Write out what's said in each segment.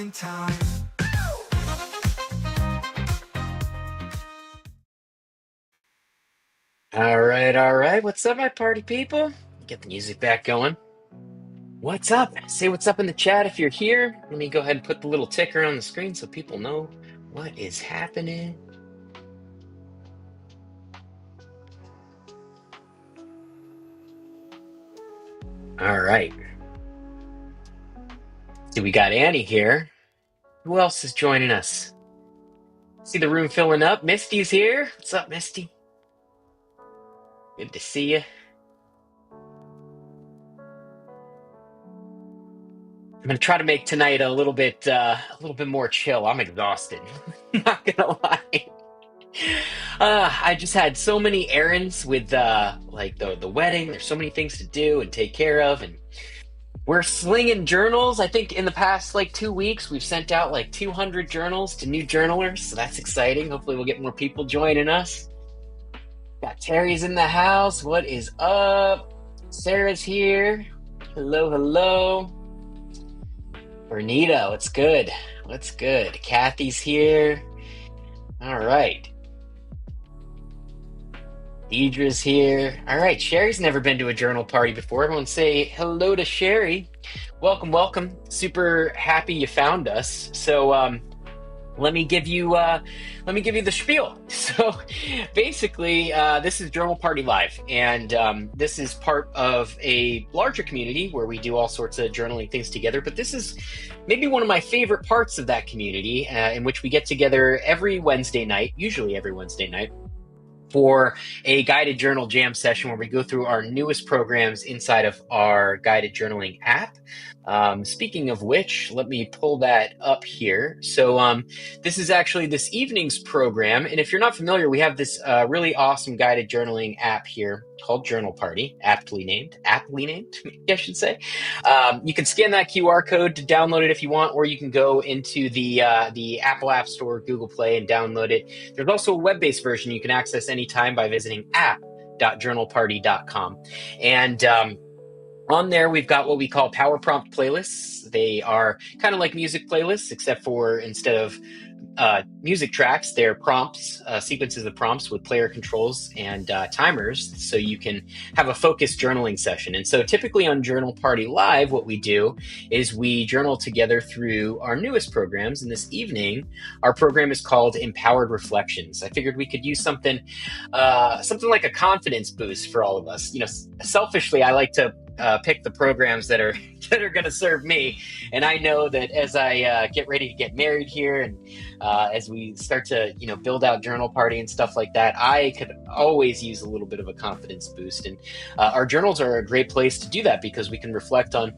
journaling time. All right, all right. What's up, my party people? Get the music back going. What's up? Say what's up in the chat if you're here. Let me go ahead and put the little ticker on the screen so people know what is happening. All right. So we got Annie here. Who else is joining us? See the room filling up. Misty's here. What's up, Misty? Good to see you. I'm gonna try to make tonight a little bit more chill. I'm exhausted. Not gonna lie. I just had so many errands with like the wedding. There's so many things to do and take care of, and we're slinging journals. I think in the past like 2 weeks, we've sent out like 200 journals to new journalers, so that's exciting. Hopefully, we'll get more people joining us. Got Terry's in the house. What is up? Sarah's here. Hello, hello. Bernita, what's good? What's good? Kathy's here. All right. Deidre's here. All right, Sherry's never been to a journal party before. Everyone say hello to Sherry. Welcome, welcome. Super happy you found us. So let me give you the spiel. So basically, this is Journal Party Live, and this is part of a larger community where we do all sorts of journaling things together. But this is maybe one of my favorite parts of that community, in which we get together every Wednesday night, usually every Wednesday night, for a guided journal jam session where we go through our newest programs inside of our guided journaling app. Speaking of which, let me pull that up here. So this is actually this evening's program. And if you're not familiar, we have this really awesome guided journaling app here called Journal Party, aptly named, I should say. You can scan that QR code to download it if you want, or you can go into the Apple App Store, Google Play, and download it. There's also a web-based version you can access anytime by visiting app.journalparty.com. And on there, we've got what we call power prompt playlists. They are kind of like music playlists, except for instead of music tracks, they're prompts, sequences of prompts with player controls and timers, so you can have a focused journaling session. And so typically on Journal Party Live, what we do is we journal together through our newest programs. And this evening, our program is called Empowered Reflections. I figured we could use something like a confidence boost for all of us. You know, selfishly, I like to pick the programs that are going to serve me. And I know that as I get ready to get married here, and as we start to build out Journal Party and stuff like that, I could always use a little bit of a confidence boost. And our journals are a great place to do that because we can reflect on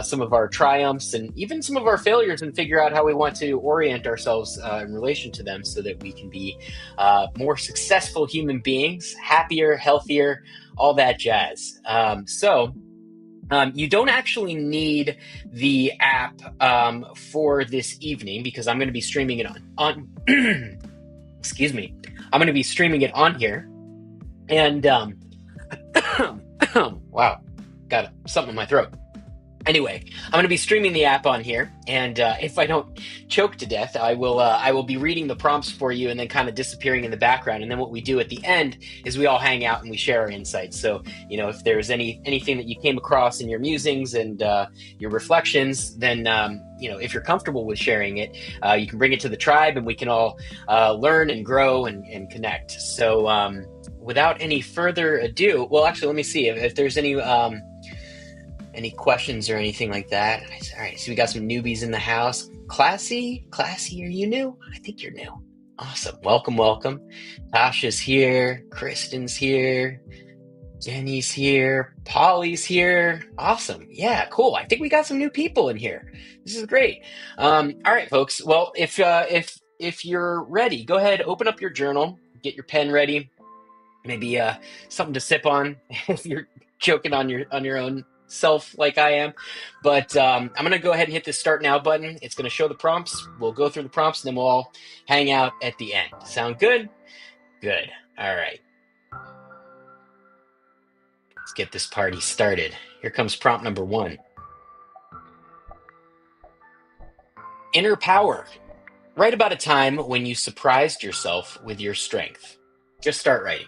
some of our triumphs and even some of our failures and figure out how we want to orient ourselves in relation to them so that we can be more successful human beings, happier, healthier, all that jazz. You don't actually need the app for this evening because I'm going to be streaming it on excuse me. I'm going to be streaming it on here. And wow, got something in my throat. Anyway, I'm going to be streaming the app on here, and if I don't choke to death, I will be reading the prompts for you and then kind of disappearing in the background. And then what we do at the end is we all hang out and we share our insights. So, if there's anything that you came across in your musings and your reflections, then if you're comfortable with sharing it, you can bring it to the tribe, and we can all learn and grow and connect. So, without any further ado, well, actually, let me see if there's any questions or anything like that. All right, so we got some newbies in the house. Classy, are you new? I think you're new. Awesome. Welcome, welcome. Tasha's here. Kristen's here. Jenny's here. Polly's here. Awesome. Yeah, cool. I think we got some new people in here. This is great. All right, folks. Well, if you're ready, go ahead, open up your journal, get your pen ready. Maybe something to sip on if you're joking on your own self like I am. But I'm going to go ahead and hit this start now button. It's going to show the prompts. We'll go through the prompts and then we'll all hang out at the end. Sound good? Good. All right. Let's get this party started. Here comes prompt number 1. Inner power. Write about a time when you surprised yourself with your strength. Just start writing.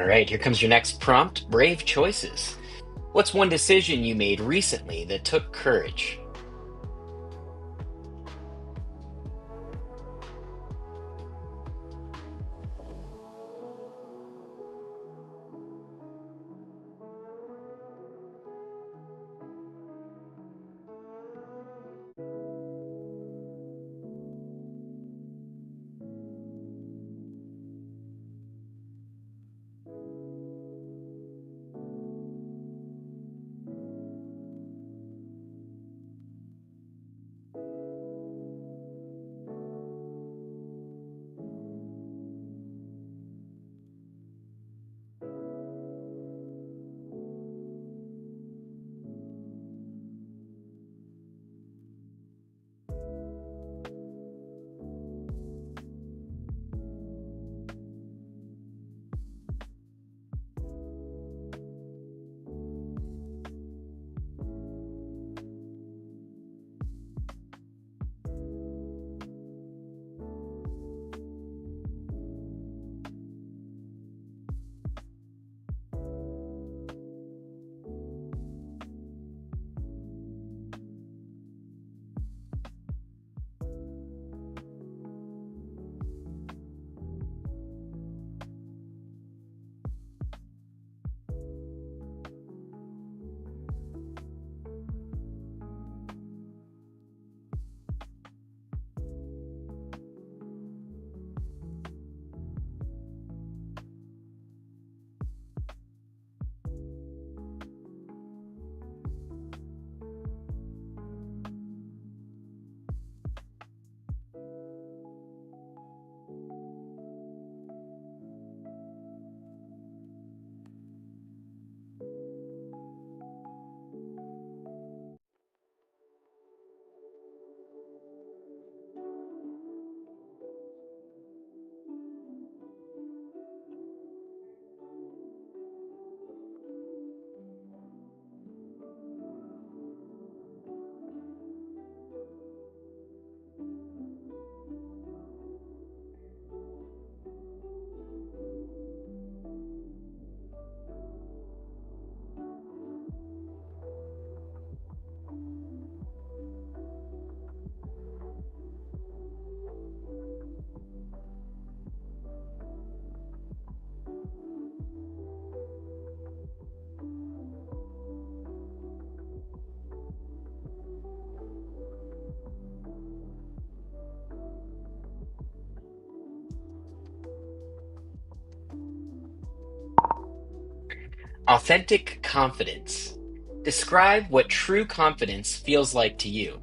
All right, here comes your next prompt. Brave choices. What's one decision you made recently that took courage? Authentic confidence. Describe what true confidence feels like to you.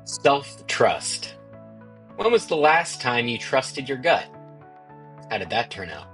Self trust. When was the last time you trusted your gut? How did that turn out?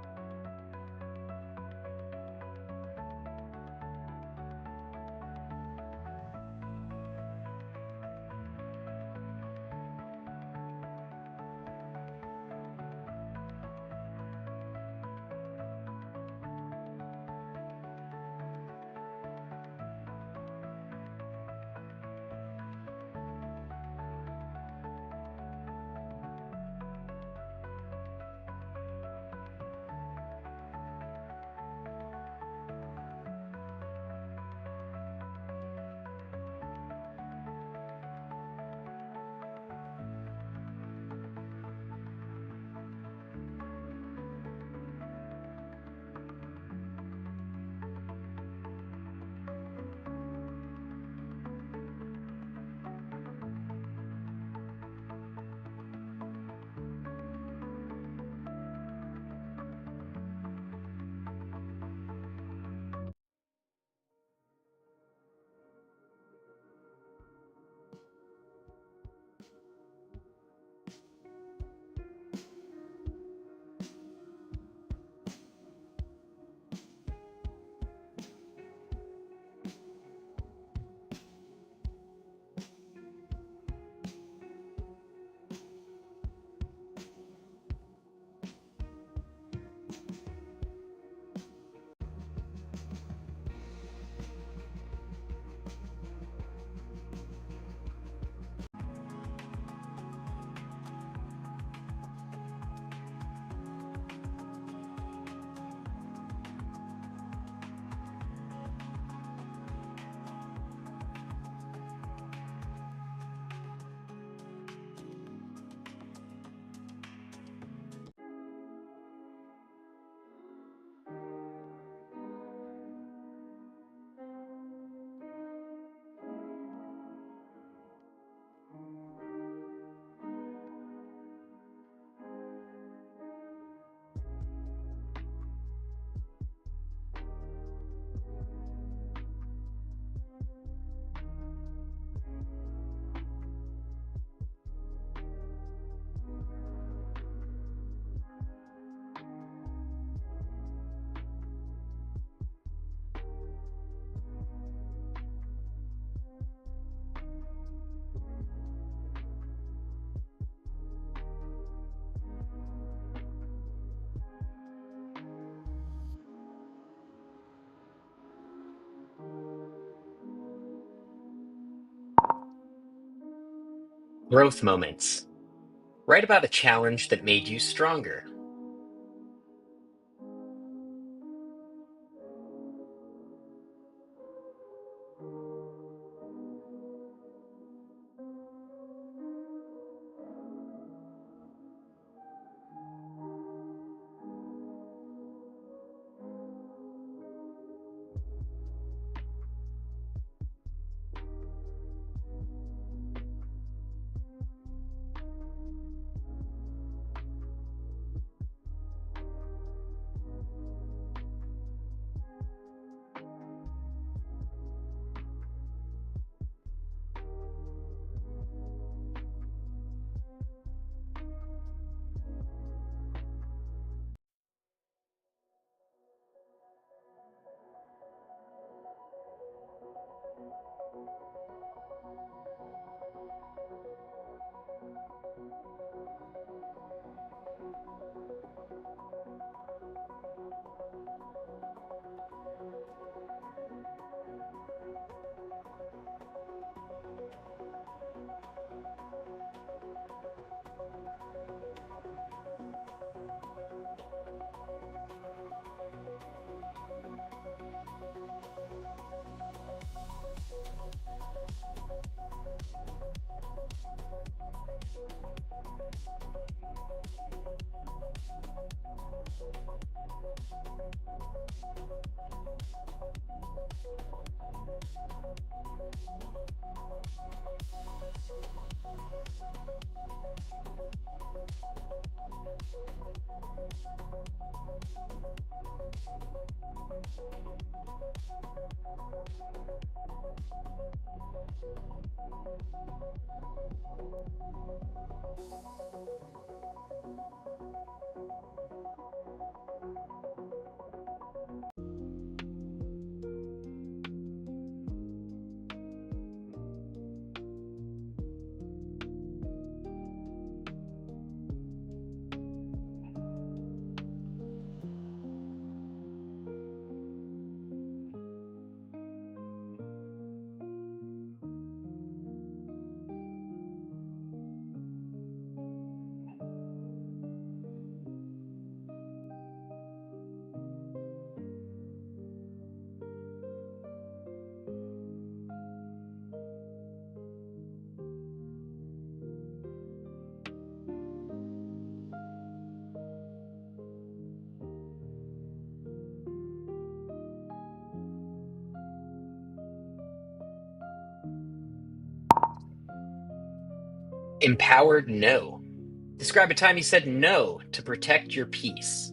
Growth moments. Write about a challenge that made you stronger. Empowered no. Describe a time you said no to protect your peace.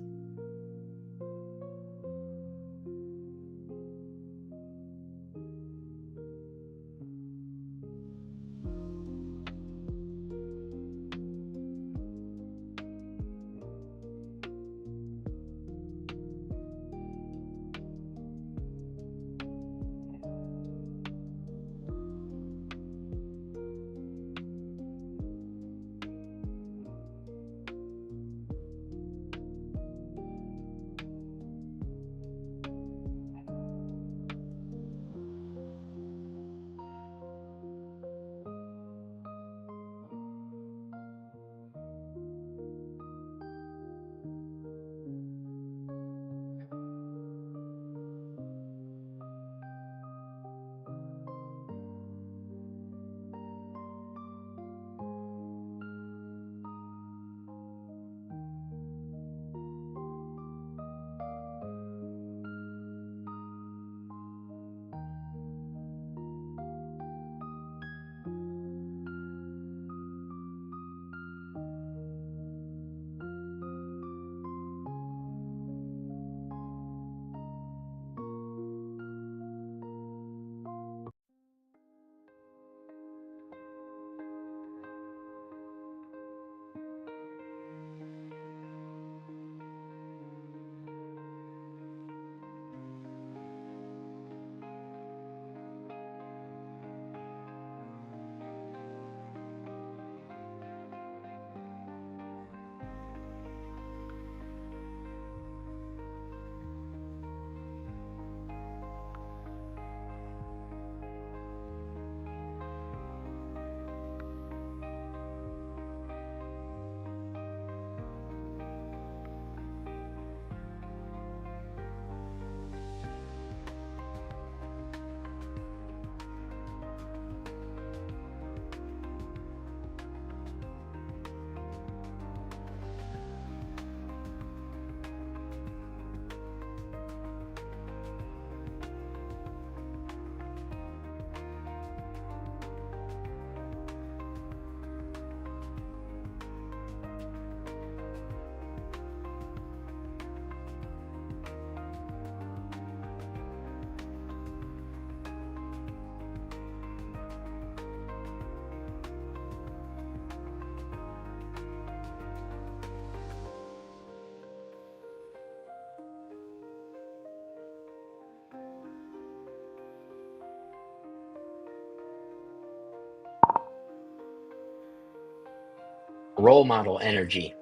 Role model energy.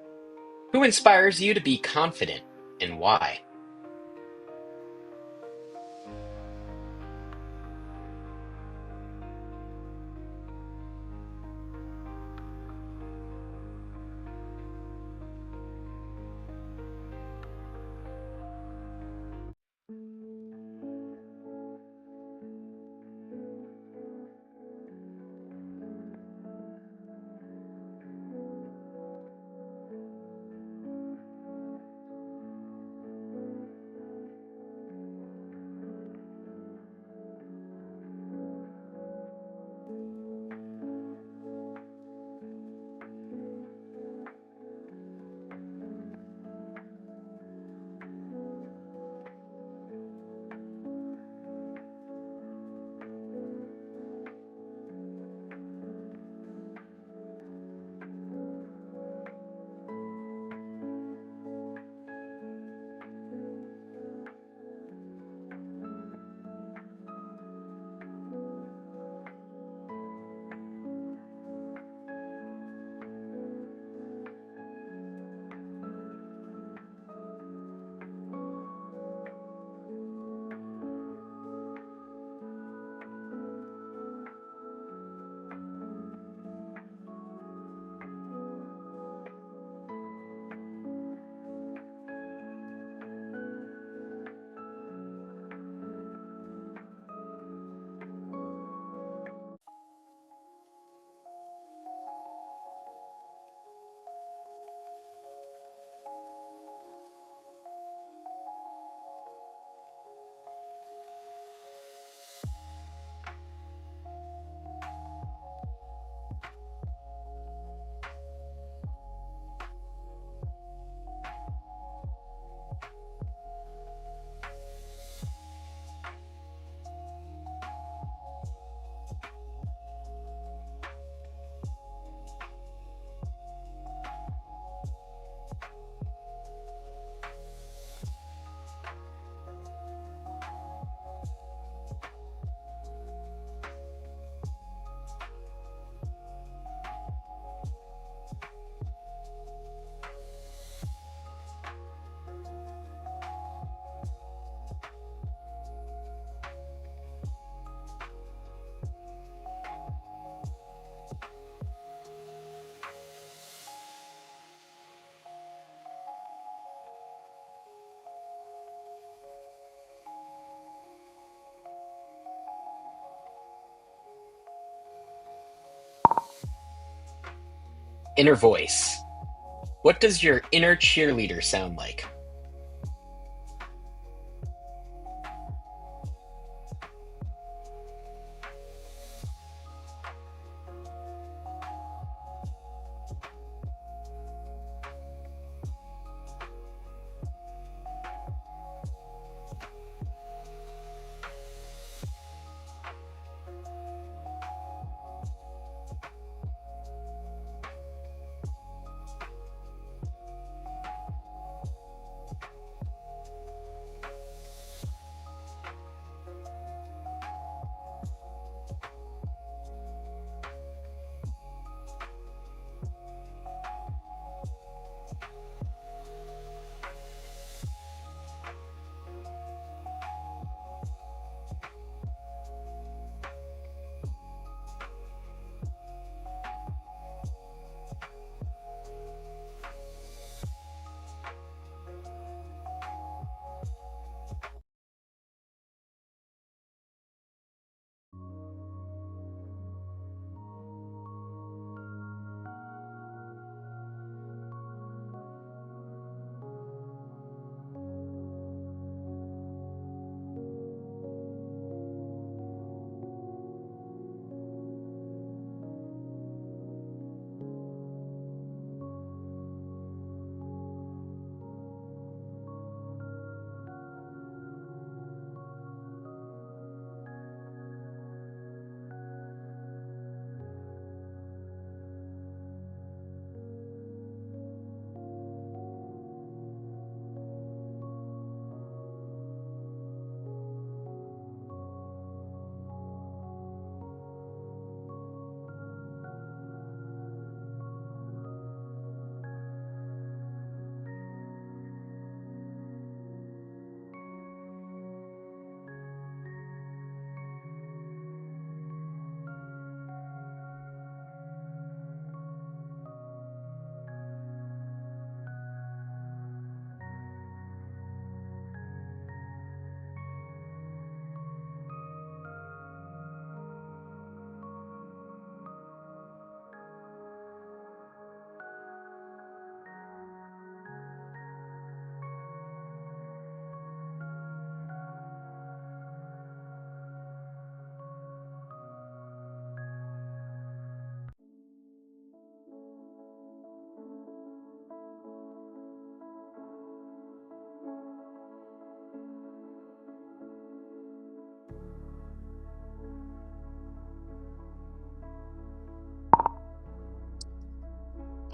Who inspires you to be confident and why? Inner voice. What does your inner cheerleader sound like?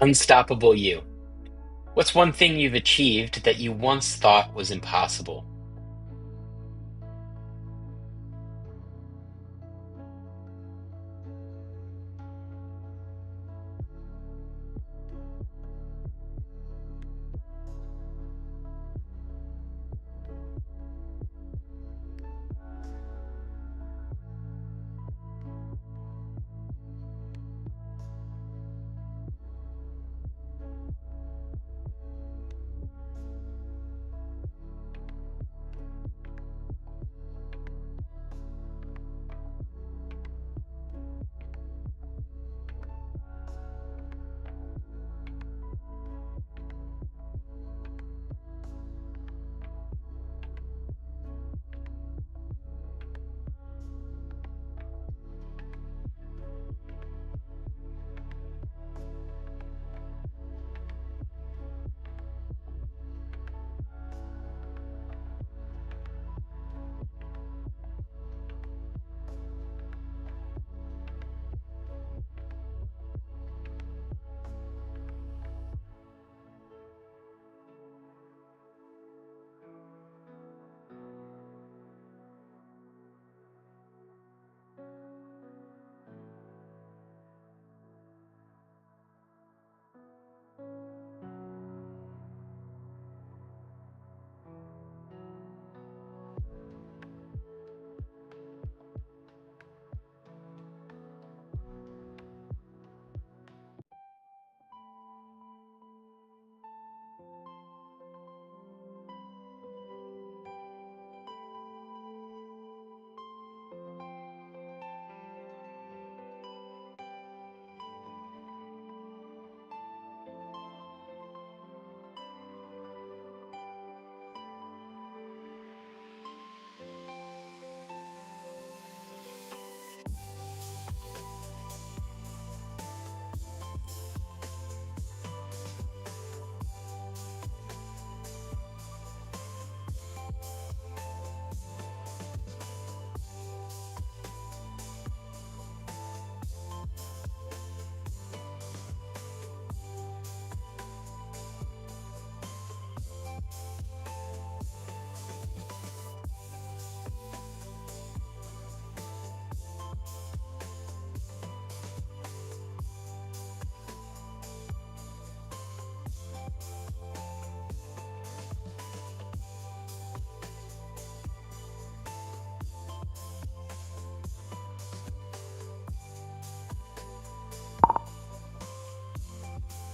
Unstoppable you. What's one thing you've achieved that you once thought was impossible?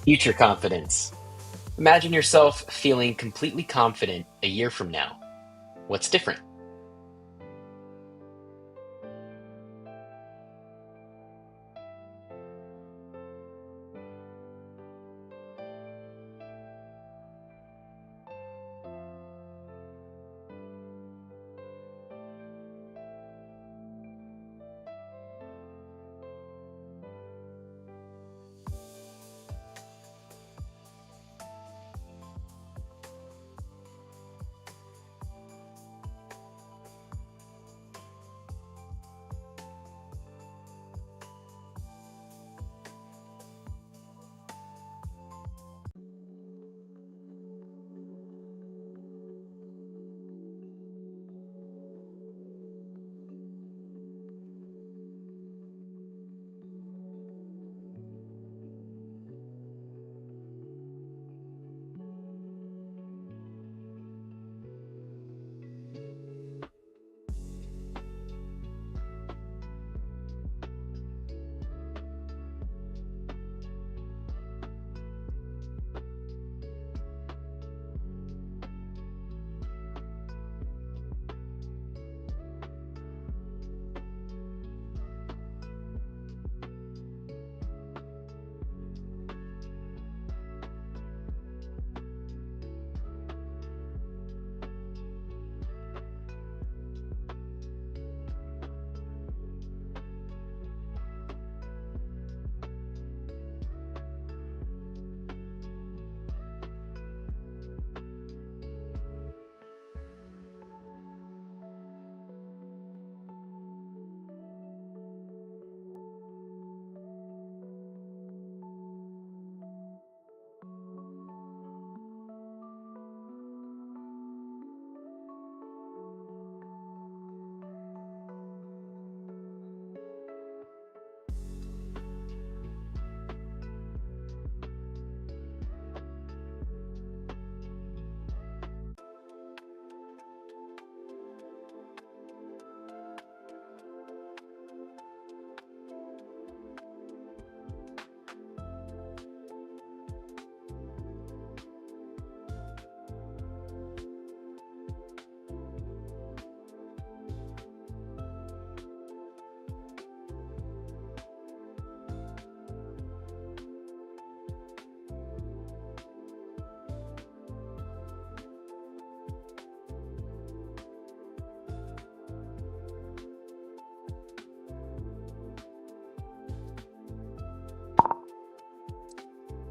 Future confidence. Imagine yourself feeling completely confident a year from now. What's different?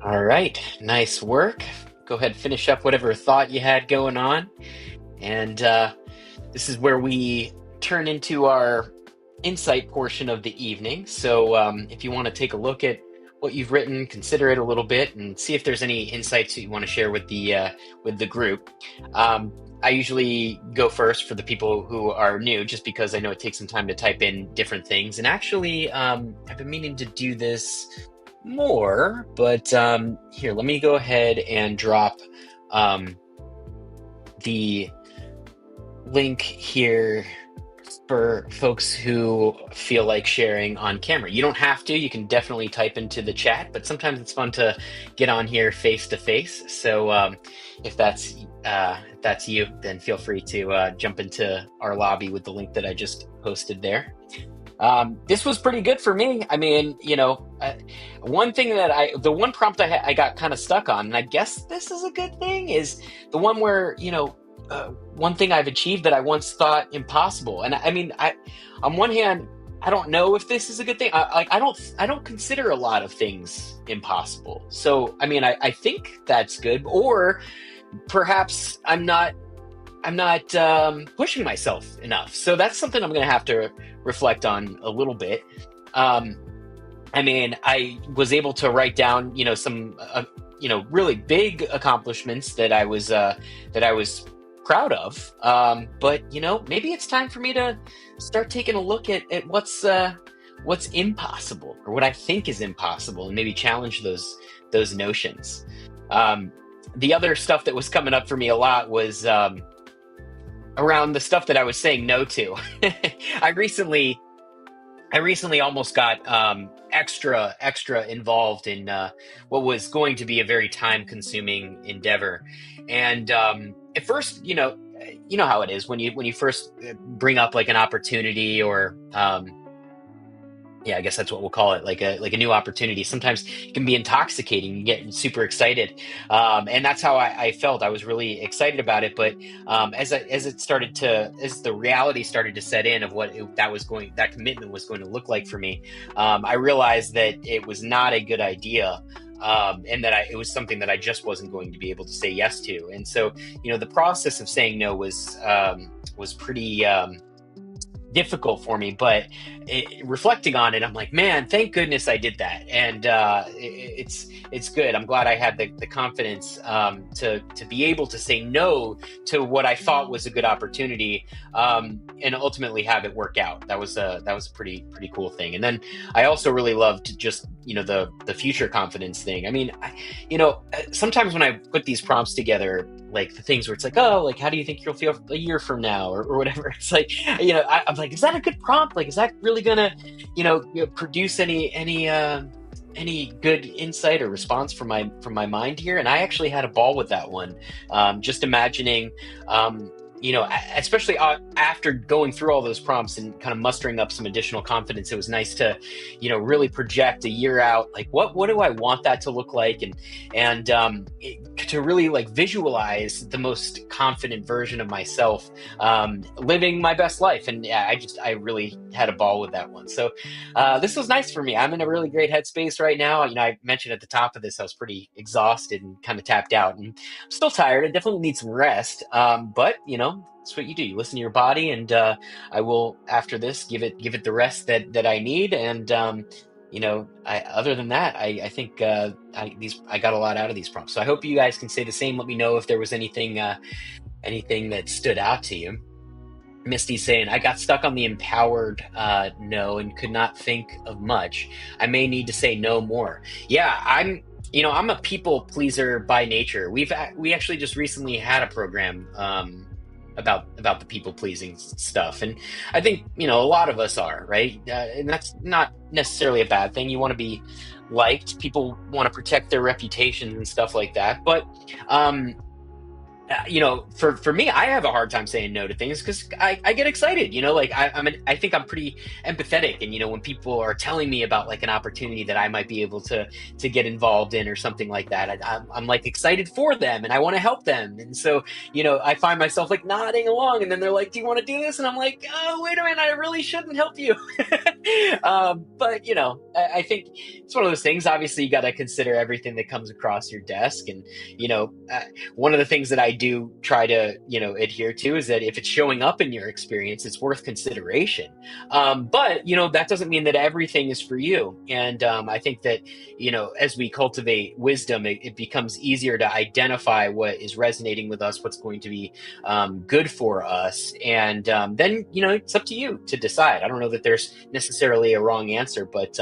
All right, nice work. Go ahead, finish up whatever thought you had going on. And this is where we turn into our insight portion of the evening. So if you want to take a look at what you've written, consider it a little bit, and see if there's any insights that you want to share with the group. I usually go first for the people who are new, just because I know it takes some time to type in different things. And actually, I've been meaning to do this more, but here, let me go ahead and drop the link here for folks who feel like sharing on camera. You don't have to, you can definitely type into the chat, but sometimes it's fun to get on here face to face. So if that's you, then feel free to jump into our lobby with the link that I just posted there. This was pretty good for me. I mean, one thing that the one prompt I got kind of stuck on, and I guess this is a good thing, is the one where, one thing I've achieved that I once thought impossible. And I mean, on one hand, I don't know if this is a good thing. I don't consider a lot of things impossible. So, I mean, I think that's good, or perhaps I'm not pushing myself enough. So that's something I'm going to have to reflect on a little bit. I mean, I was able to write down, some, really big accomplishments that I was proud of. But maybe it's time for me to start taking a look at what's impossible, or what I think is impossible, and maybe challenge those notions. The other stuff that was coming up for me a lot was around the stuff that I was saying no to. I recently almost got extra involved in what was going to be a very time-consuming endeavor. And at first, you know how it is when you first bring up like an opportunity, or yeah, I guess that's what we'll call it, like a new opportunity. Sometimes it can be intoxicating. You get super excited, and that's how I felt. I was really excited about it, but as the reality started to set in of what that commitment was going to look like for me, I realized that it was not a good idea. And that it was something that I just wasn't going to be able to say yes to. And so, the process of saying no was pretty difficult for me, but reflecting on it, I'm like, man, thank goodness I did that. And it's good. I'm glad I had the confidence to be able to say no to what I thought was a good opportunity, and ultimately have it work out. That was a pretty cool thing. And then I also really loved just the future confidence thing. I mean, sometimes when I put these prompts together, like the things where it's like, oh, like, how do you think you'll feel a year from now, or whatever, it's like, I'm like, is that a good prompt? Like, is that really gonna produce any good insight or response from my mind here? And I actually had a ball with that one, just imagining, especially after going through all those prompts and kind of mustering up some additional confidence, it was nice to, really project a year out, like what do I want that to look like, and to really like visualize the most confident version of myself, living my best life. And yeah, I really had a ball with that one. So this was nice for me. I'm in a really great headspace right now. I mentioned at the top of this, I was pretty exhausted and kind of tapped out, and I'm still tired. I definitely need some rest. But it's what you do. You listen to your body, and I will, after this, give it the rest that I need. And other than that, I think I got a lot out of these prompts. So I hope you guys can say the same. Let me know if there was anything that stood out to you. Misty's saying, I got stuck on the empowered no and could not think of much. I may need to say no more. Yeah, I'm a people pleaser by nature. We actually just recently had a program about the people pleasing stuff, and I think a lot of us are, right, and that's not necessarily a bad thing. You want to be liked. People want to protect their reputations and stuff like that, but for me, I have a hard time saying no to things because I get excited, like I think I'm pretty empathetic. And, when people are telling me about like an opportunity that I might be able to get involved in or something like that, I'm like excited for them and I want to help them. And so, I find myself like nodding along, and then they're like, do you want to do this? And I'm like, oh, wait a minute, I really shouldn't help you. But I think it's one of those things. Obviously, you got to consider everything that comes across your desk, and one of the things that I do try to adhere to is that if it's showing up in your experience, it's worth consideration. But that doesn't mean that everything is for you. And I think that as we cultivate wisdom, it becomes easier to identify what is resonating with us, what's going to be good for us, and then it's up to you to decide. I don't know that there's necessarily a wrong answer, but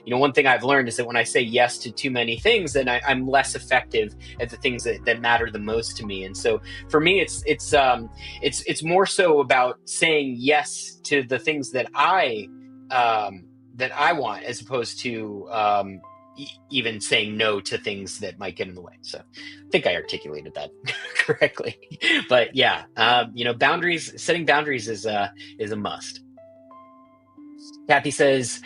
one thing I've learned is that when I say yes to too many things, then I'm less effective at the things that matter the most to me. And so for me, it's more so about saying yes to the things that I want, as opposed to even saying no to things that might get in the way. So I think I articulated that correctly. But yeah, setting boundaries is a must. Kathy says,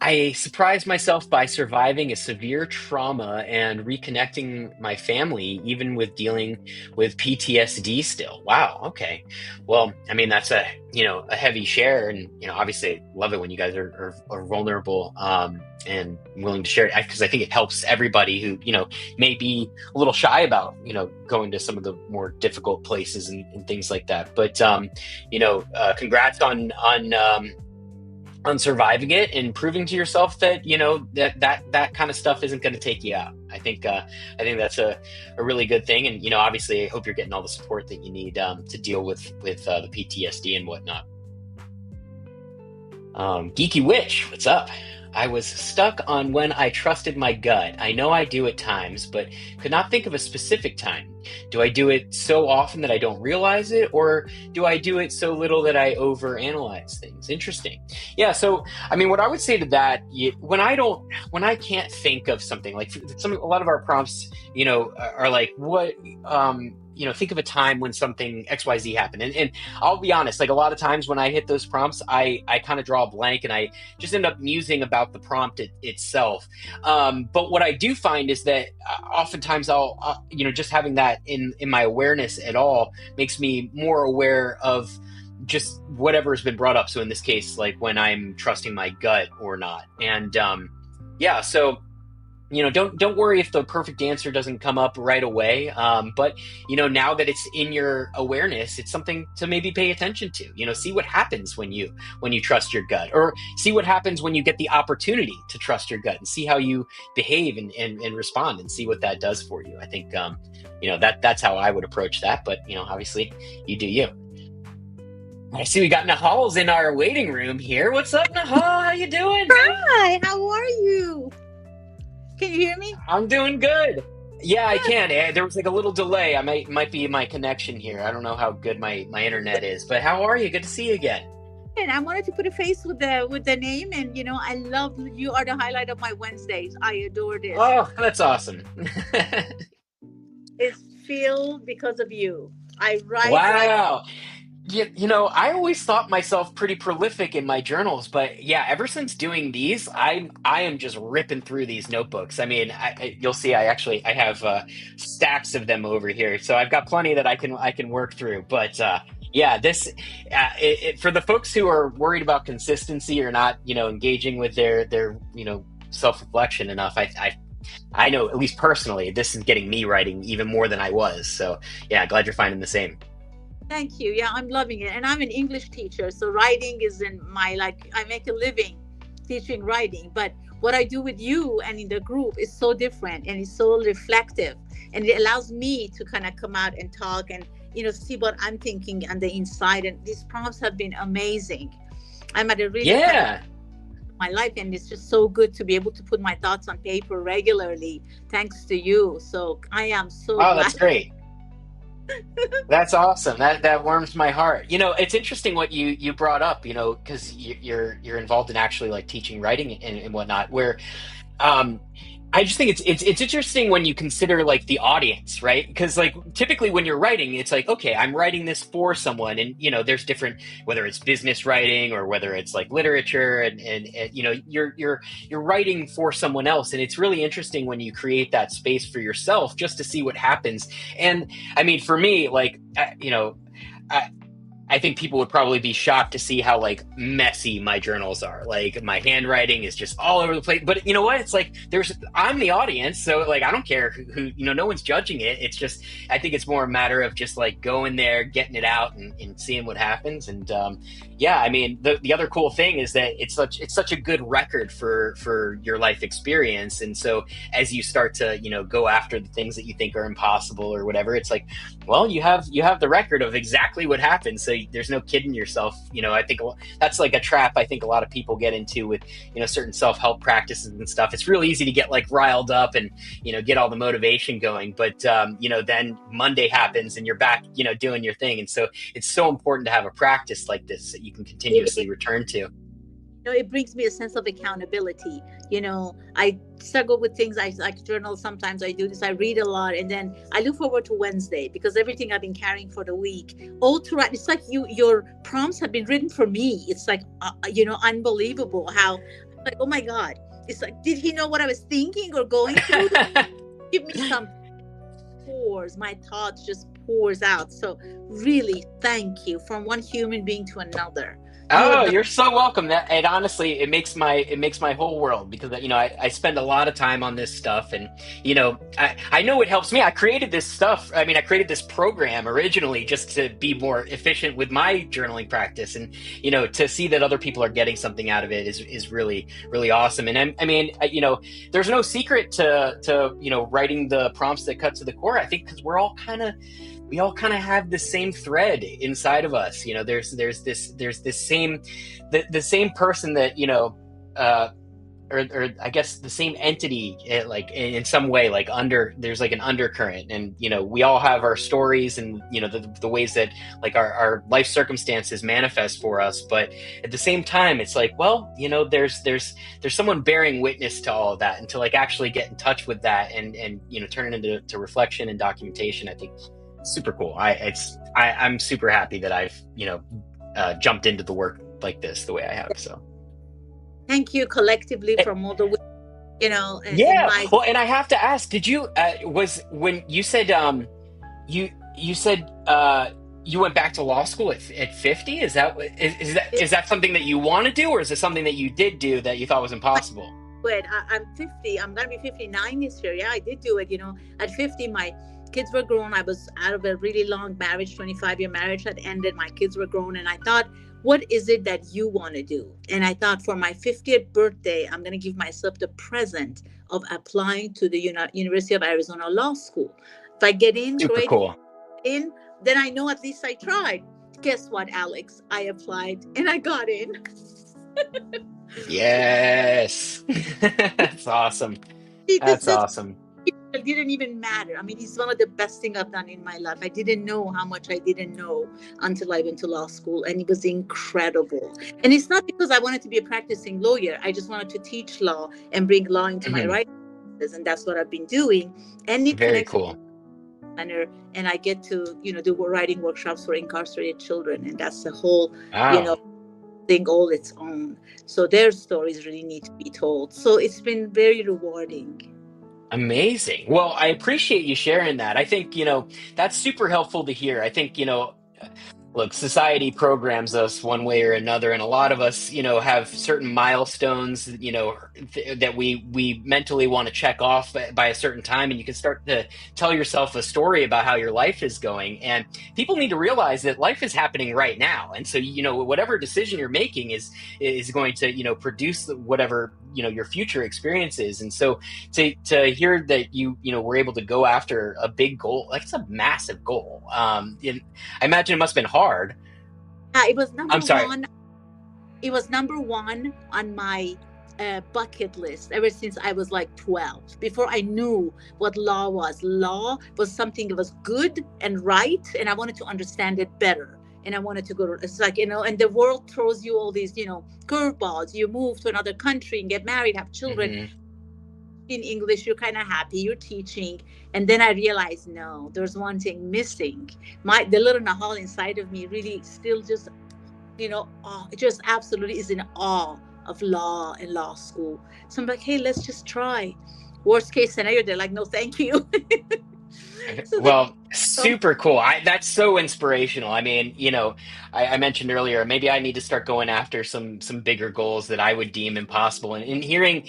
I surprised myself by surviving a severe trauma and reconnecting my family, even with dealing with PTSD still. Wow. Okay. Well, I mean, that's a heavy share. And, obviously I love it when you guys are vulnerable and willing to share it, because I think it helps everybody who, may be a little shy about, going to some of the more difficult places and things like that. But, congrats on surviving it and proving to yourself that that kind of stuff isn't going to take you out. I think that's a really good thing, and obviously I hope you're getting all the support that you need to deal with the PTSD and whatnot. Geeky Witch, what's up? I was stuck on when I trusted my gut. I know I do at times, but could not think of a specific time. Do I do it so often that I don't realize it, or do I do it so little that I overanalyze things? Interesting. Yeah. So, I mean, what I would say to that, when I can't think of something, like a lot of our prompts, are like, what, think of a time when something XYZ happened. And I'll be honest, like a lot of times when I hit those prompts, I kind of draw a blank and I just end up musing about the prompt itself. But what I do find is that oftentimes I'll, just having that in my awareness at all makes me more aware of just whatever has been brought up. So in this case, like when I'm trusting my gut or not. And so don't worry if the perfect answer doesn't come up right away. But now that it's in your awareness, it's something to maybe pay attention to. See what happens when you trust your gut, or see what happens when you get the opportunity to trust your gut, and see how you behave and respond, and see what that does for you. I think that's how I would approach that. But obviously, you do you. I see we got Nahal's in our waiting room here. What's up, Nahal? How you doing? Hi. How are you? Can you hear me? I'm doing good. Yeah, I can. There was like a little delay. I might be my connection here. I don't know how good my internet is, but how are you? Good to see you again. And I wanted to put a face with the name, and I love you. Are the highlight of my Wednesdays. I adore this. Oh, that's awesome. It's filled because of you. I write. Wow. I always thought myself pretty prolific in my journals, but yeah, ever since doing these, I am just ripping through these notebooks. I mean, you'll see, I have stacks of them over here, so I've got plenty that I can work through. But this for the folks who are worried about consistency or not, engaging with their self-reflection enough, I know, at least personally, this is getting me writing even more than I was. So yeah, glad you're finding the same. Thank you. Yeah, I'm loving it. And I'm an English teacher, so writing is in my, I make a living teaching writing. But what I do with you and in the group is so different, and it's so reflective. And it allows me to kind of come out and talk and, see what I'm thinking on the inside. And these prompts have been amazing. I'm at a really my life, and it's just so good to be able to put my thoughts on paper regularly, thanks to you. So I am so glad. That's great. That's awesome. That warms my heart. It's interesting what you brought up, because you're involved in actually like teaching writing and whatnot, where I just think it's interesting when you consider like the audience, right? Because like typically when you're writing, it's like, okay, I'm writing this for someone, and there's different, whether it's business writing or whether it's like literature, and you're writing for someone else, and it's really interesting when you create that space for yourself just to see what happens. And I mean, for me, like I think people would probably be shocked to see how like messy my journals are. Like my handwriting is just all over the place. But you know what? It's like I'm the audience, so like I don't care who no one's judging it. It's just I think it's more a matter of just like going there, getting it out, and seeing what happens. And yeah, I mean the other cool thing is that it's such a good record for your life experience. And so as you start to go after the things that you think are impossible or whatever, it's like, well, you have the record of exactly what happened. So there's no kidding yourself. I think that's like a trap I think a lot of people get into with certain self-help practices and stuff. It's real easy to get like riled up and get all the motivation going, but then Monday happens and you're back doing your thing. And so it's so important to have a practice like this that you can continuously return to. It brings me a sense of accountability. I struggle with things. I like journal. Sometimes I do this. I read a lot, and then I look forward to Wednesday because everything I've been carrying for the week, all throughout, it's like your prompts have been written for me. It's like, unbelievable how, like, oh my God. It's like, did he know what I was thinking or going through? Give me some pours. My thoughts just pours out. So really, thank you from one human being to another. Oh, you're so welcome. And honestly, it makes my whole world because I spend a lot of time on this stuff, and I know it helps me. I created this stuff. I mean, I created this program originally just to be more efficient with my journaling practice, and to see that other people are getting something out of it is really, really awesome. And I mean, there's no secret to writing the prompts that cut to the core. I think because we all kind of have the same thread inside of us. There's this same person that or I guess the same entity, like in some way, like there's like an undercurrent, and we all have our stories and the ways that like our life circumstances manifest for us. But at the same time, it's like, well, there's someone bearing witness to all of that, and to like actually get in touch with that and turn it into reflection and documentation. I think super cool. I'm super happy that I've jumped into the work like this the way I have. So thank you collectively from all the Well, and I have to ask, did you was when you said you said you went back to law school at 50? Is that something that you want to do, or is it something that you did do that you thought was impossible? But I'm 50. I'm gonna be 59 this year. Yeah, I did do it. At 50, my kids were grown. I was out of a really long marriage, 25-year marriage had ended. My kids were grown, and I thought, what is it that you want to do? And I thought, for my 50th birthday, I'm going to give myself the present of applying to the University of Arizona Law School. If I get in, super great. Cool. In, then I know at least I tried. Guess what, Alex? I applied and I got in. Yes. That's awesome. That's awesome. It didn't even matter. I mean, it's one of the best things I've done in my life. I didn't know how much I didn't know until I went to law school, and it was incredible. And it's not because I wanted to be a practicing lawyer. I just wanted to teach law and bring law into my writing, and that's what I've been doing. And it very cool. And I get to do writing workshops for incarcerated children, and that's the whole thing all its own. So their stories really need to be told. So it's been very rewarding. Amazing. Well, I appreciate you sharing that. I think, that's super helpful to hear. I think, look, society programs us one way or another, and a lot of us, have certain milestones, that we mentally want to check off by a certain time, and you can start to tell yourself a story about how your life is going. And people need to realize that life is happening right now, and so whatever decision you're making is going to produce whatever your future experience is. And so to hear that you were able to go after a big goal, like it's a massive goal. I imagine it must have been hard. It was number one. It was number one on my bucket list ever since I was like 12. Before I knew what law was. Law was something that was good and right, and I wanted to understand it better. And I wanted to go to, it's like, and the world throws you all these, curveballs. You move to another country and get married, have children. Mm-hmm. In English, you're kind of happy, you're teaching. And then I realized, no, there's one thing missing. The little Nahal inside of me really still just, just absolutely is in awe of law and law school. So I'm like, hey, let's just try. Worst case scenario, they're like, no, thank you. So they Well, come. super cool. That's so inspirational. I mean, I mentioned earlier, maybe I need to start going after some bigger goals that I would deem impossible. And hearing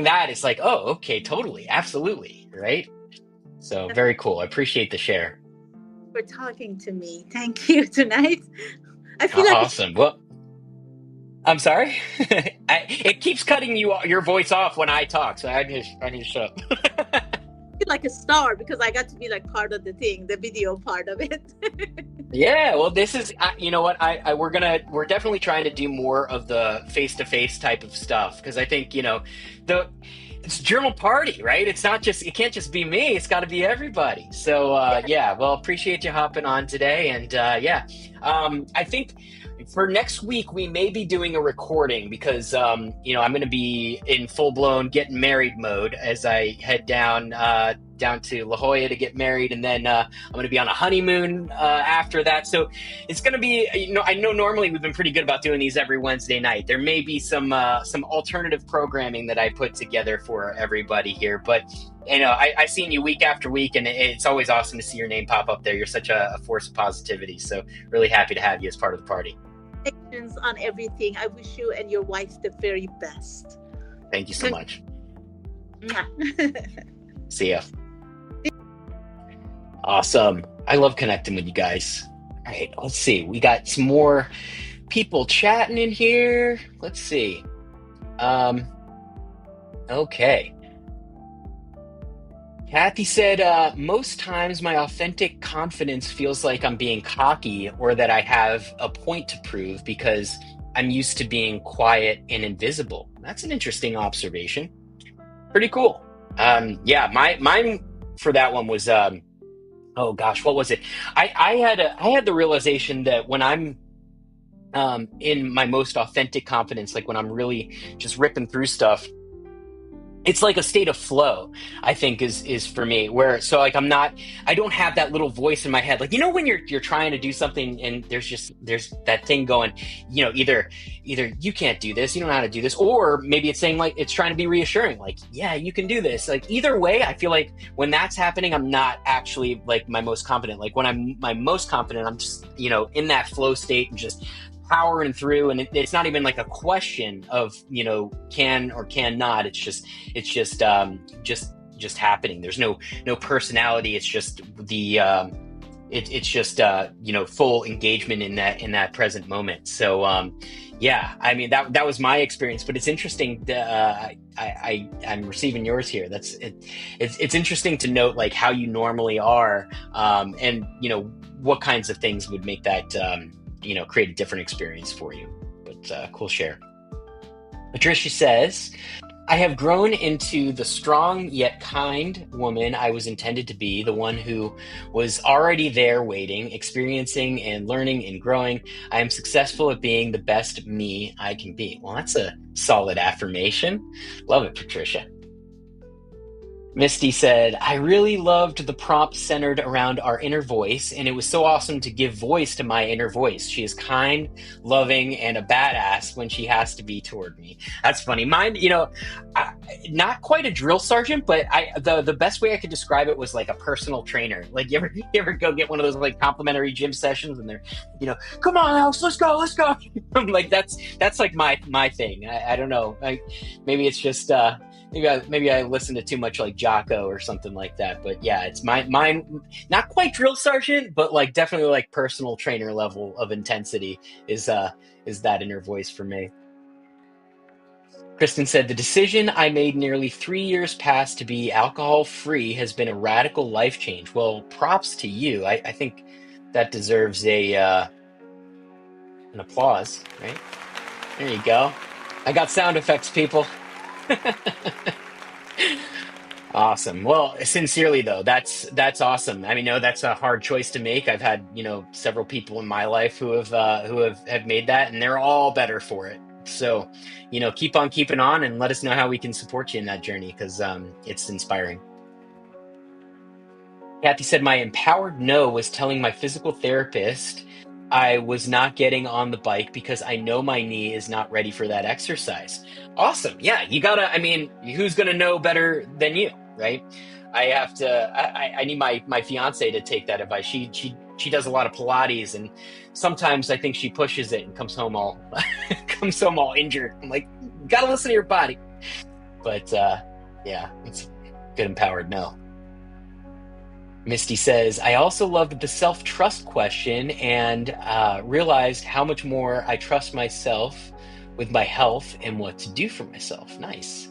that, it's like, oh, okay, totally, absolutely, right? So very cool. I appreciate the share. For talking to me. Thank you tonight. I feel like Awesome. Well, I'm sorry. It keeps cutting your voice off when I talk, so I need to shut up. like a star because I got to be like part of the thing, the video part of it. Yeah, well, this is you know what we're definitely trying to do more of the face to face type of stuff because I think the it's journal party, right? It's not just it can't just be me; it's got to be everybody. So Yeah. yeah, well, appreciate you hopping on today, and yeah, I think for next week we may be doing a recording because I'm going to be in full blown getting married mode as I head down to La Jolla to get married, and then I'm going to be on a honeymoon after that. So it's going to be, I know normally we've been pretty good about doing these every Wednesday night. There may be some alternative programming that I put together for everybody here, but I've seen you week after week, and it's always awesome to see your name pop up there. You're such a force of positivity. So really happy to have you as part of the party. Congratulations on everything. I wish you and your wife the very best. Thank you so much. Mwah. See ya. Awesome. I love connecting with you guys. All right, let's see. We got some more people chatting in here. Let's see. Okay. Kathy said, most times my authentic confidence feels like I'm being cocky or that I have a point to prove because I'm used to being quiet and invisible. That's an interesting observation. Pretty cool. Yeah, mine for that one was oh gosh, what was it? I had the realization that when I'm in my most authentic confidence, like when I'm really just ripping through stuff, it's like a state of flow, I think is for me, where so like I don't have that little voice in my head, like when you're trying to do something and there's that thing going, either you can't do this, you don't know how to do this, or maybe it's saying like it's trying to be reassuring, like, yeah, you can do this. Like either way, I feel like when that's happening, I'm not actually like my most confident. Like when I'm my most confident, I'm just in that flow state and just powering through, and it's not even like a question of can or cannot. It's just happening. There's no personality. It's just the it's just full engagement in that present moment. So yeah, I mean that was my experience, but it's interesting. I'm receiving yours here. It's interesting to note like how you normally are, and what kinds of things would make that create a different experience for you. But cool share. Patricia says, I have grown into the strong yet kind woman I was intended to be, the one who was already there waiting, experiencing and learning and growing. I am successful at being the best me I can be. Well, that's a solid affirmation. Love it, Patricia. Misty said, I really loved the prompt centered around our inner voice, and it was so awesome to give voice to my inner voice. She is kind, loving, and a badass when she has to be toward me. That's funny. Mine, not quite a drill sergeant, but the best way I could describe it was like a personal trainer. Like you ever go get one of those like complimentary gym sessions, and they're, come on, Alex, let's go. I'm like, that's like my thing. I don't know. Maybe it's just maybe I listen to too much like Jocko or something like that. But yeah, it's mine, not quite drill sergeant, but like definitely like personal trainer level of intensity is that inner voice for me. Kristen said, the decision I made nearly 3 years past to be alcohol free has been a radical life change. Well, props to you. I think that deserves an applause, right? There you go. I got sound effects, people. Awesome. Well, sincerely though, that's awesome. I mean, no, that's a hard choice to make. I've had, several people in my life who have made that, and they're all better for it. So, keep on keeping on, and let us know how we can support you in that journey, because it's inspiring. Kathy said, my empowered no was telling my physical therapist I was not getting on the bike because I know my knee is not ready for that exercise. Awesome. Yeah, who's going to know better than you, right? I have to. I need my fiance to take that advice. She does a lot of Pilates, and sometimes I think she pushes it and comes home all injured. I'm like, gotta listen to your body. But yeah, it's good empowered no. Misty says, I also loved the self-trust question and realized how much more I trust myself with my health and what to do for myself. Nice.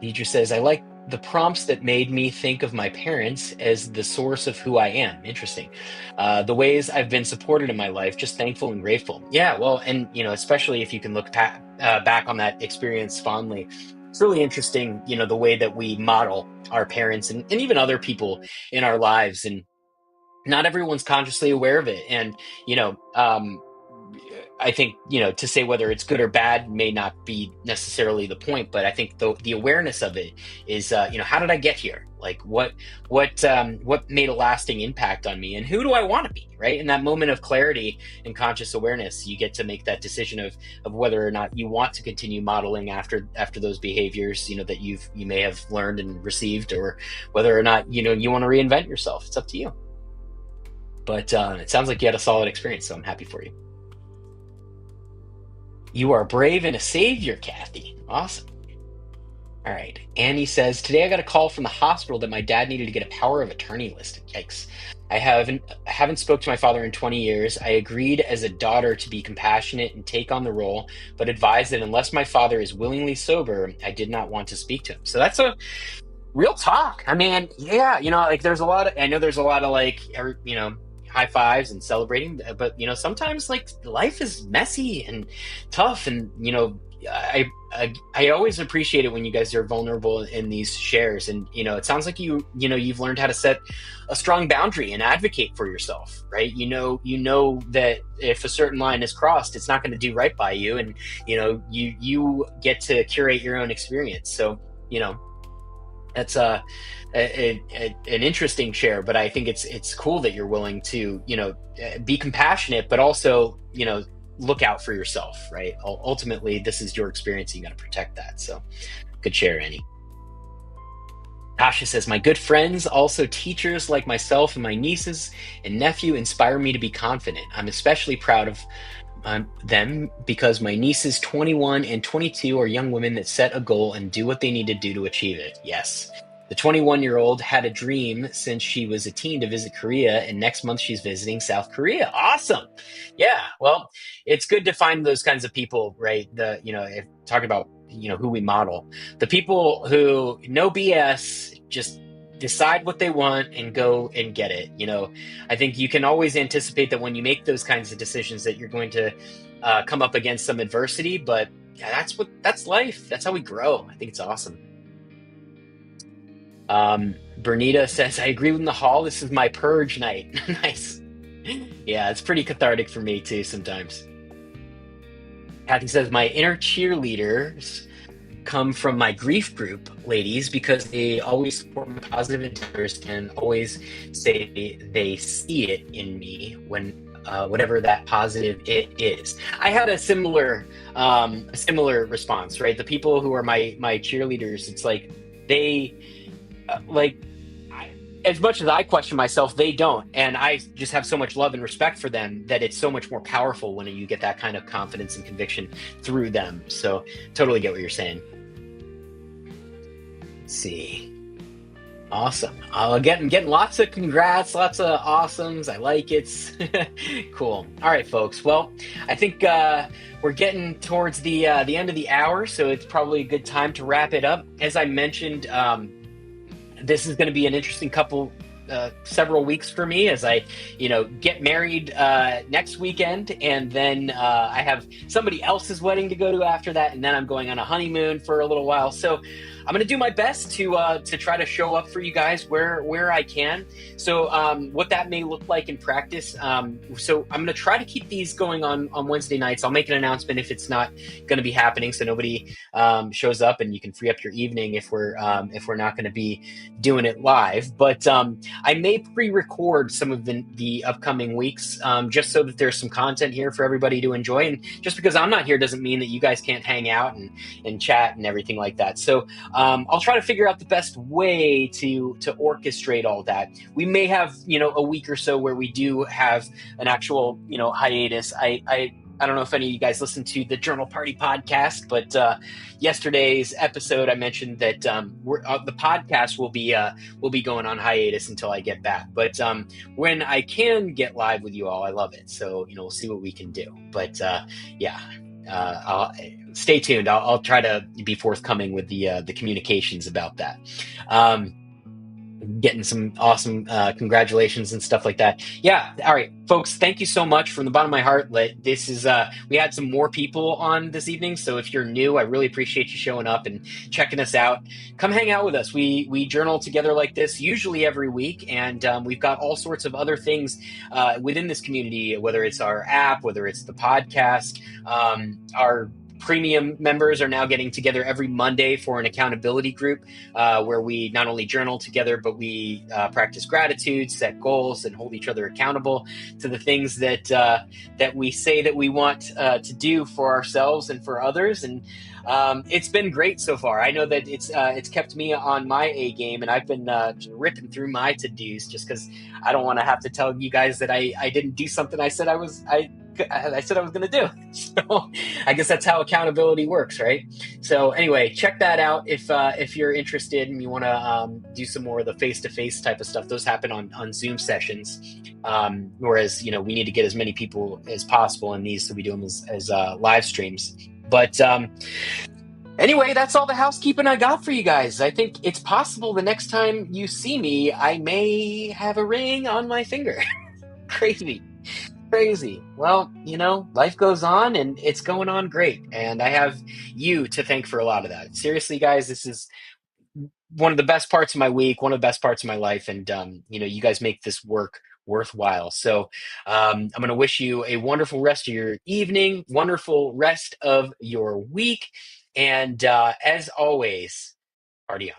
Deidre says, I like the prompts that made me think of my parents as the source of who I am. Interesting. The ways I've been supported in my life, just thankful and grateful. Yeah, well, and especially if you can look back on that experience fondly, it's really interesting, the way that we model our parents and even other people in our lives. And not everyone's consciously aware of it. And, I think, to say whether it's good or bad may not be necessarily the point, but I think the awareness of it is, how did I get here? Like what made a lasting impact on me, and who do I want to be, right? In that moment of clarity and conscious awareness, you get to make that decision of whether or not you want to continue modeling after those behaviors, that you may have learned and received, or whether or not, you want to reinvent yourself. It's up to you. But it sounds like you had a solid experience, so I'm happy for you. You are brave and a savior, Kathy. Awesome. All right. Annie says, today I got a call from the hospital that my dad needed to get a power of attorney listed. Yikes. I haven't spoke to my father in 20 years. I agreed as a daughter to be compassionate and take on the role, but advised that unless my father is willingly sober, I did not want to speak to him. So that's a real talk. I mean, yeah, there's a lot of high fives and celebrating, but sometimes life is messy and tough, and I always appreciate it when you guys are vulnerable in these shares, and it sounds like you've learned how to set a strong boundary and advocate for yourself, right? You know that if a certain line is crossed, it's not going to do right by you, and you get to curate your own experience. So that's an interesting share, but I think it's cool that you're willing to, be compassionate, but also, look out for yourself, right? Ultimately, this is your experience. You got to protect that. So good share, Annie. Tasha says, my good friends, also teachers like myself and my nieces and nephew, inspire me to be confident. I'm especially proud of them because my nieces 21 and 22 are young women that set a goal and do what they need to do to achieve it. Yes. The 21-year-old had a dream since she was a teen to visit Korea, and next month she's visiting South Korea. Awesome. Yeah. Well, it's good to find those kinds of people, right? If talking about, who we model, the people who no BS, just decide what they want and go and get it. I think you can always anticipate that when you make those kinds of decisions that you're going to come up against some adversity, but yeah, that's life. That's how we grow. I think it's awesome. Bernita says, I agree with Nahal. This is my purge night. Nice. Yeah, it's pretty cathartic for me too sometimes. Kathy says, my inner cheerleaders come from my grief group, ladies, because they always support my positive endeavors and always say they see it in me when whatever that positive it is. I had a similar response, right? The people who are my cheerleaders, it's like they as much as I question myself, they don't. And I just have so much love and respect for them that it's so much more powerful when you get that kind of confidence and conviction through them. So totally get what you're saying. Let's see. Awesome. Getting lots of congrats, lots of awesomes. I like it. Cool. All right, folks. Well, I think we're getting towards the end of the hour, so it's probably a good time to wrap it up. As I mentioned, this is going to be an interesting several weeks for me as I, get married next weekend, and then I have somebody else's wedding to go to after that, and then I'm going on a honeymoon for a little while. So I'm going to do my best to try to show up for you guys where I can. So what that may look like in practice. So I'm going to try to keep these going on Wednesday nights. I'll make an announcement if it's not going to be happening, so nobody shows up, and you can free up your evening if we're not going to be doing it live. But I may pre-record some of the upcoming weeks, just so that there's some content here for everybody to enjoy. And just because I'm not here doesn't mean that you guys can't hang out and chat and everything like that. So I'll try to figure out the best way to orchestrate all that. We may have, a week or so where we do have an actual, hiatus. I don't know if any of you guys listened to the Journal Party podcast, but yesterday's episode I mentioned that the podcast will be going on hiatus until I get back. But when I can get live with you all, I love it. So we'll see what we can do. But I'll stay tuned. I'll try to be forthcoming with the communications about that. Getting some awesome congratulations and stuff like that. Yeah. All right, folks, thank you so much from the bottom of my heart. This is we had some more people on this evening, so if you're new, I really appreciate you showing up and checking us out. Come hang out with us. We journal together like this usually every week, and we've got all sorts of other things within this community, whether it's our app, whether it's the podcast, our premium members are now getting together every Monday for an accountability group where we not only journal together, but we practice gratitude, set goals, and hold each other accountable to the things that we say that we want to do for ourselves and for others. And it's been great so far. I know that it's kept me on my A game, and I've been ripping through my to-dos just because I don't want to have to tell you guys that I didn't do something I said I was going to do. So I guess that's how accountability works, right? So anyway, check that out if you're interested and you want to do some more of the face-to-face type of stuff. Those happen on Zoom sessions, whereas we need to get as many people as possible in these, so we do them as live streams. But anyway, that's all the housekeeping I got for you guys. I think it's possible the next time you see me, I may have a ring on my finger. Crazy. Well, life goes on, and it's going on great. And I have you to thank for a lot of that. Seriously, guys, this is one of the best parts of my week, one of the best parts of my life. And, you guys make this work worthwhile. So I'm going to wish you a wonderful rest of your evening, wonderful rest of your week. And as always, party on.